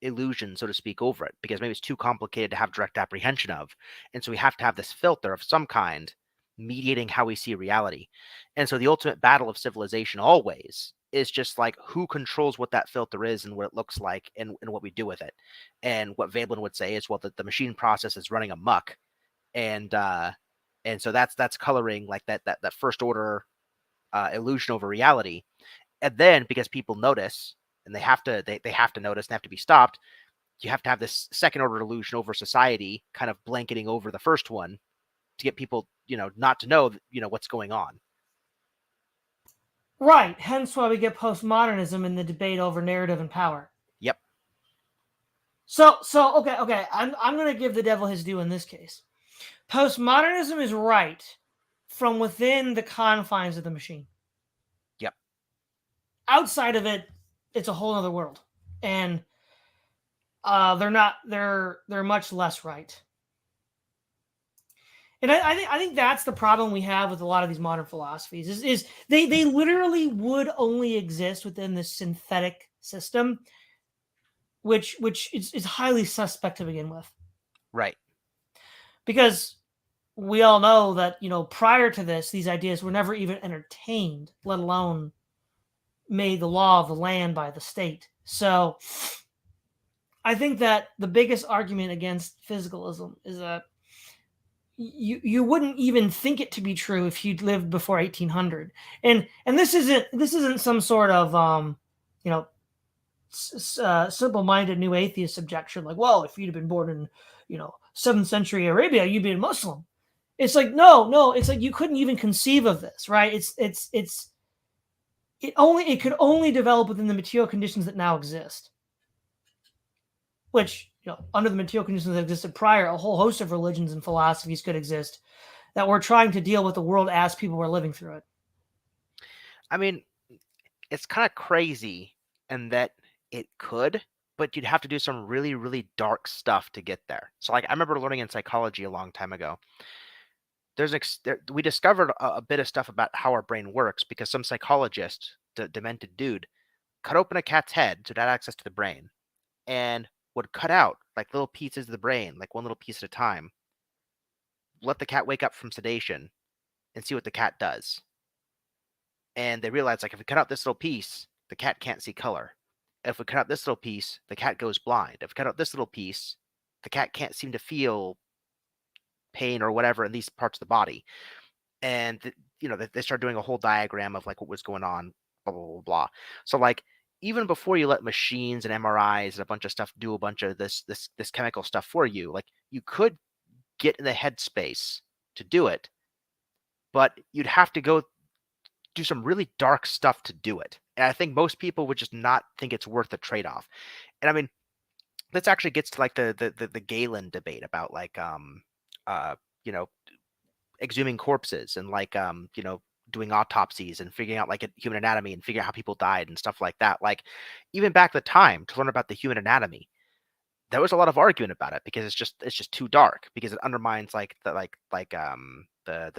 illusion, so to speak, over it, because maybe it's too complicated to have direct apprehension of. And so we have to have this filter of some kind mediating how we see reality. And so the ultimate battle of civilization always is just like who controls what that filter is and what it looks like and what we do with it. And what Veblen would say is, well, that the machine process is running amok. And so that's coloring like that first order illusion over reality. And then because people notice and they have to notice and have to be stopped, you have to have this second order illusion over society kind of blanketing over the first one to get people, not to know, what's going on. Right. Hence why we get postmodernism in the debate over narrative and power. Yep. So okay. I'm going to give the devil his due in this case. Postmodernism is right from within the confines of the machine. Yep. Outside of it, it's a whole other world, and they're not. They're much less right. And I think that's the problem we have with a lot of these modern philosophies is they literally would only exist within this synthetic system, which is highly suspect to begin with. Right. Because we all know that, prior to this, these ideas were never even entertained, let alone made the law of the land by the state. So I think that the biggest argument against physicalism is that you wouldn't even think it to be true if you'd lived before 1800. And this isn't some sort of you know simple-minded new atheist objection like, well, if you'd have been born in 7th century Arabia, you'd be a Muslim. It's like, no, it's like you couldn't even conceive of this, right? It could only develop within the material conditions that now exist, which, under the material conditions that existed prior, a whole host of religions and philosophies could exist that were trying to deal with the world as people were living through it. I mean, it's kind of crazy in that it could, but you'd have to do some really, really dark stuff to get there. So, like, I remember learning in psychology a long time ago. We discovered a bit of stuff about how our brain works because some psychologist, demented dude, cut open a cat's head so it had access to the brain, and would cut out like little pieces of the brain, like one little piece at a time. Let the cat wake up from sedation, and see what the cat does. And they realized, like, if we cut out this little piece, the cat can't see color. If we cut out this little piece, the cat goes blind. If we cut out this little piece, the cat can't seem to feel pain or whatever in these parts of the body. And they started doing a whole diagram of like what was going on, blah blah blah blah. So like even before you let machines and MRIs and a bunch of stuff do a bunch of this chemical stuff for you, like you could get in the headspace to do it, but you'd have to go do some really dark stuff to do it. And I think most people would just not think it's worth the trade-off. And I mean, this actually gets to like the Galen debate about like you know exhuming corpses and like doing autopsies and figuring out like human anatomy and figuring out how people died and stuff like that. Like even back at the time to learn about the human anatomy, there was a lot of argument about it because it's just too dark because it undermines like the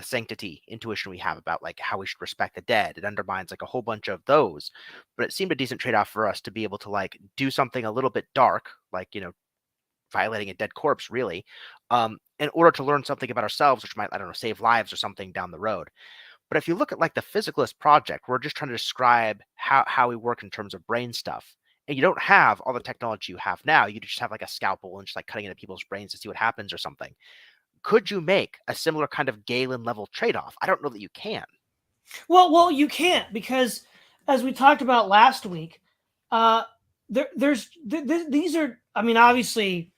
sanctity intuition we have about like how we should respect the dead. It undermines like a whole bunch of those, but it seemed a decent trade-off for us to be able to like do something a little bit dark, like violating a dead corpse really, in order to learn something about ourselves, which might, I don't know, save lives or something down the road. But if you look at like the Physicalist Project, we're just trying to describe how we work in terms of brain stuff. And you don't have all the technology you have now. You just have like a scalpel and just like cutting into people's brains to see what happens or something. Could you make a similar kind of Galen level trade-off? I don't know that you can. Well, you can't, because as we talked about last week, these are. I mean, obviously,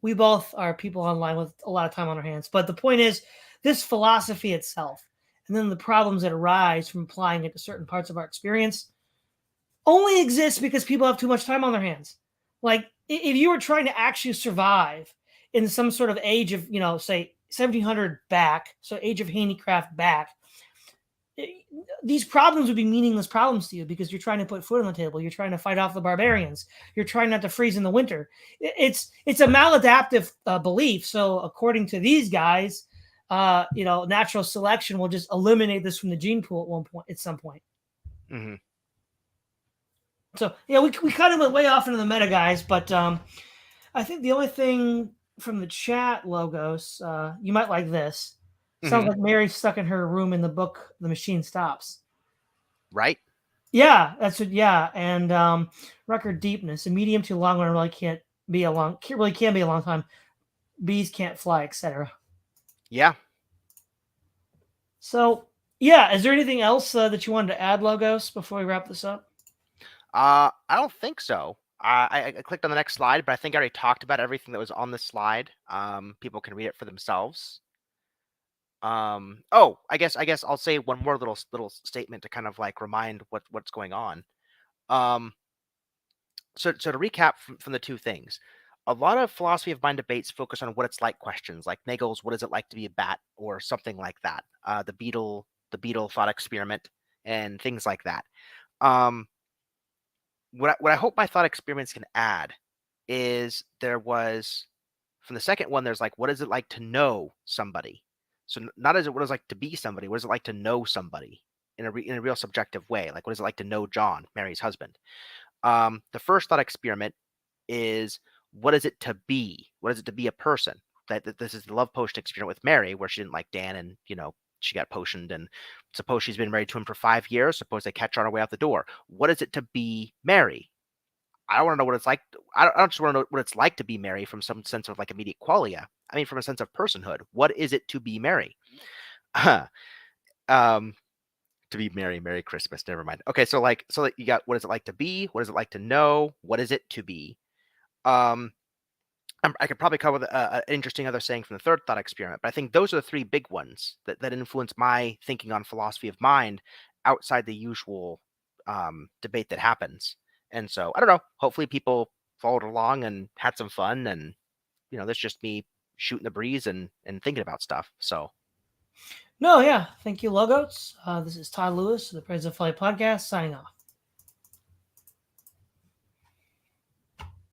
we both are people online with a lot of time on our hands. But the point is, this philosophy itself, and then the problems that arise from applying it to certain parts of our experience, only exists because people have too much time on their hands. Like if you were trying to actually survive in some sort of age of, say 1700 back, so age of handicraft back, these problems would be meaningless problems to you because you're trying to put food on the table. You're trying to fight off the barbarians. You're trying not to freeze in the winter. It's a maladaptive belief. So according to these guys, natural selection will just eliminate this from the gene pool at some point. Mm-hmm. So yeah, we kind of went way off into the meta, guys. But I think the only thing from the chat, Logos, you might like this. Sounds like Mary's stuck in her room in the book The Machine Stops. Right? Yeah, that's it. Yeah, and record deepness. A medium to long run really can't be a long time. Bees can't fly, etc. Yeah. So yeah, is there anything else that you wanted to add, Logos, before we wrap this up? I don't think so. I clicked on the next slide, but I think I already talked about everything that was on this slide. People can read it for themselves. I guess I'll say one more little statement to kind of like remind what's going on. So to recap from the two things, a lot of philosophy of mind debates focus on what it's like questions, like Nagel's "What is it like to be a bat?" or something like that. The beetle thought experiment, and things like that. Um, what I hope my thought experiments can add is there was from the second one, there's like, what is it like to know somebody? So not as it what is it like to be somebody, what is it like to know somebody in a real subjective way? Like, what is it like to know John, Mary's husband? The first thought experiment is, what is it to be? What is it to be a person? That this is the love potion experiment with Mary, where she didn't like Dan, and she got potioned, and suppose she's been married to him for 5 years. Suppose they catch her on her way out the door. What is it to be Mary? I don't want to know what it's like. I don't just want to know what it's like to be Mary from some sense of like immediate qualia. I mean, from a sense of personhood. What is it to be Mary? um, to be Mary, Merry Christmas. Never mind. Okay, so you got, what is it like to be? What is it like to know? What is it to be? Um, I could probably come with an interesting other saying from the third thought experiment, but I think those are the three big ones that influence my thinking on philosophy of mind outside the usual debate that happens. And so I don't know. Hopefully, people followed along and had some fun, and that's just me shooting the breeze and thinking about stuff. So No, yeah. Thank you, Logos. This is Todd Lewis of the Praise of Flight podcast signing off.